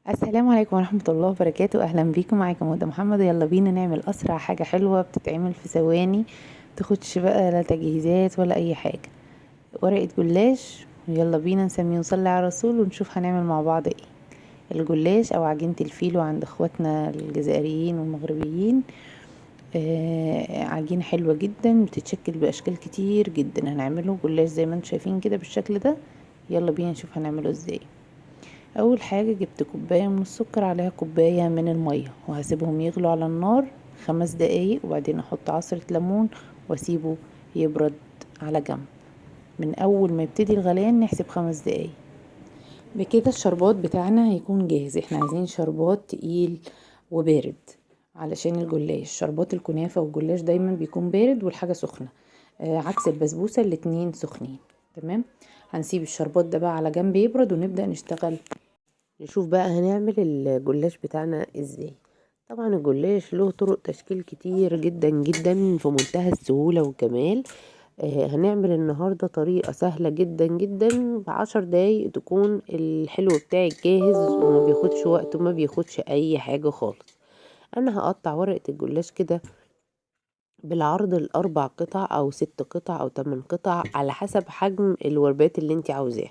السلام عليكم ورحمة الله وبركاته. أهلا بيكم، معاكم هدى محمد. يلا بينا نعمل أسرع حاجة حلوة بتتعمل في ثواني، متاخدش بقى لا تجهيزات ولا أي حاجة. ورقة جلاش. يلا بينا نسمي ونصلي على الرسول ونشوف هنعمل مع بعض ايه. الجلاش أو عجينة الفيلو عند اخواتنا الجزائريين والمغربيين. عجينة حلوة جدا بتتشكل بأشكال كتير جدا. هنعمله جلاش زي ما انتم شايفين كده بالشكل ده. يلا بينا نشوف هنعمله ازاي. اول حاجة جبت كوباية من السكر، عليها كوباية من المية، وهسيبهم يغلوا على النار 5 دقايق، وبعدين احط عصرة ليمون واسيبه يبرد على جنب. من اول ما يبتدي الغليان نحسب 5 دقايق. بكده الشربات بتاعنا هيكون جاهز. احنا عايزين شربات تقيل وبارد علشان الجلاش. شربات الكنافة والجلاش دايما بيكون بارد والحاجة سخنة، عكس البسبوسة الاتنين سخنين. تمام. هنسيب الشربات ده بقى على جنب يبرد ونبدأ نشتغل. نشوف بقى هنعمل الجلاش بتاعنا ازاي. طبعا الجلاش له طرق تشكيل كتير جدا جدا في منتهى السهولة والجمال. هنعمل النهاردة طريقة سهلة جدا جدا، ب10 دقايق تكون الحلو بتاعك جاهز وما بياخدش وقت وما بياخدش اي حاجة خالص. انا هقطع ورقة الجلاش كده بالعرض ل4 قطع او 6 قطع او 8 قطع على حسب حجم الوربات اللي انت عاوزاه.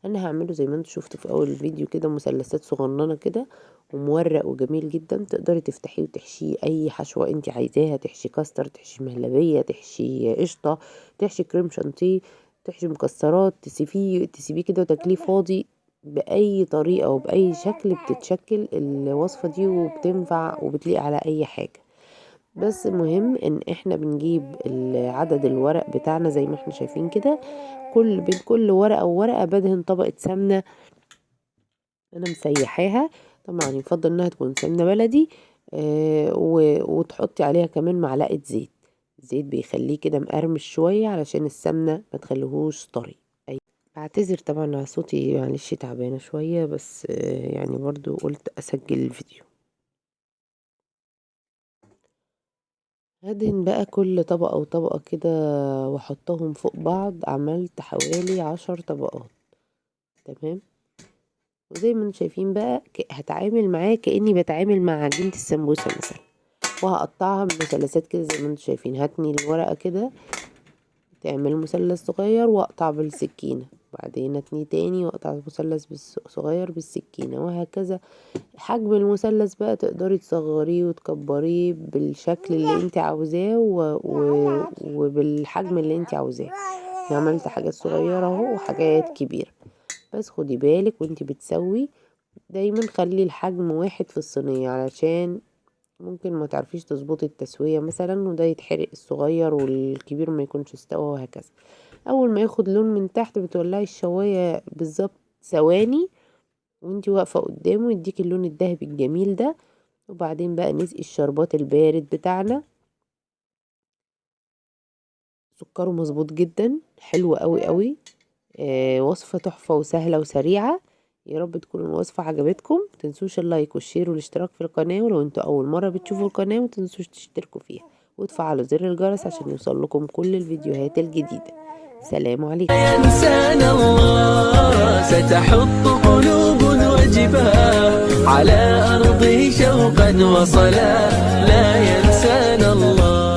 انا هعمله زي ما انت شفتوا في اول الفيديو كده، مثلثات صغننه كده ومورق وجميل جدا. تقدري تفتحيه وتحشيه اي حشوه انت عايزاها، تحشي كاستر، تحشي مهلبيه، تحشي قشطه، تحشي كريم شانتيه، تحشي مكسرات. تسيبيه كده وتاكليه فاضي. باي طريقه وباي شكل بتتشكل الوصفه دي وبتنفع وبتليق على اي حاجه. بس مهم ان احنا بنجيب عدد الورق بتاعنا زي ما احنا شايفين كده. بين كل ورقة وورقة بدهن طبقة سمنة انا مسيحاها. طبعا يفضل انها تكون سمنة بلدي. وتحطي عليها كمان معلقة زيت. الزيت بيخليه كده مقرمش شوية علشان السمنة ما تخليهوش طري. بعتذر طبعا على صوتي، معلش تعبانة شوية، بس يعني برضو قلت اسجل الفيديو. هدهن بقى كل طبقة وطبقة كده واحطهم فوق بعض. عملت حوالي 10 طبقات. تمام. وزي ما انتم شايفين بقى هتعامل معاه كأني بتعامل مع عجينة السمبوسة مثلا، وهقطعها بمثلثات كده زي ما انتم شايفين. هتني الورقة كده تعمل مثلث صغير واقطع بالسكينة، وبعدين اتني تاني واقطع مثلث صغير بالسكينة، وهكذا. حجم المثلث بقى تقدري تصغريه وتكبريه بالشكل اللي انت عاوزاه وبالحجم اللي انت عاوزاه. عملت حاجات صغيرة اهو وحاجات كبيرة، بس خدي بالك وانت بتسوي دايما خلي الحجم واحد في الصينية، علشان ممكن ما تعرفيش تظبطي التسوية مثلا وده يتحرق الصغير والكبير ما يكونش استوى، وهكذا. اول ما ياخد لون من تحت بتولعي الشواية بالظبط ثواني وانتي واقفة قدامه، يديك اللون الذهبي الجميل ده. وبعدين بقى نسقي الشربات البارد بتاعنا. سكره مظبوط جدا، حلو قوي قوي. وصفة تحفة وسهلة وسريعة. يا رب تكون الوصفة عجبتكم. متنسوش اللايك والشير والاشتراك في القناة، ولو انتوا اول مرة بتشوفوا القناة متنسوش تشتركوا فيها وتفعلوا زر الجرس عشان يوصل لكم كل الفيديوهات الجديدة. سلام عليكم. ينسان الله ستحط قلوب وجباه على أرضه شوقا وصلا. لا ينسان الله.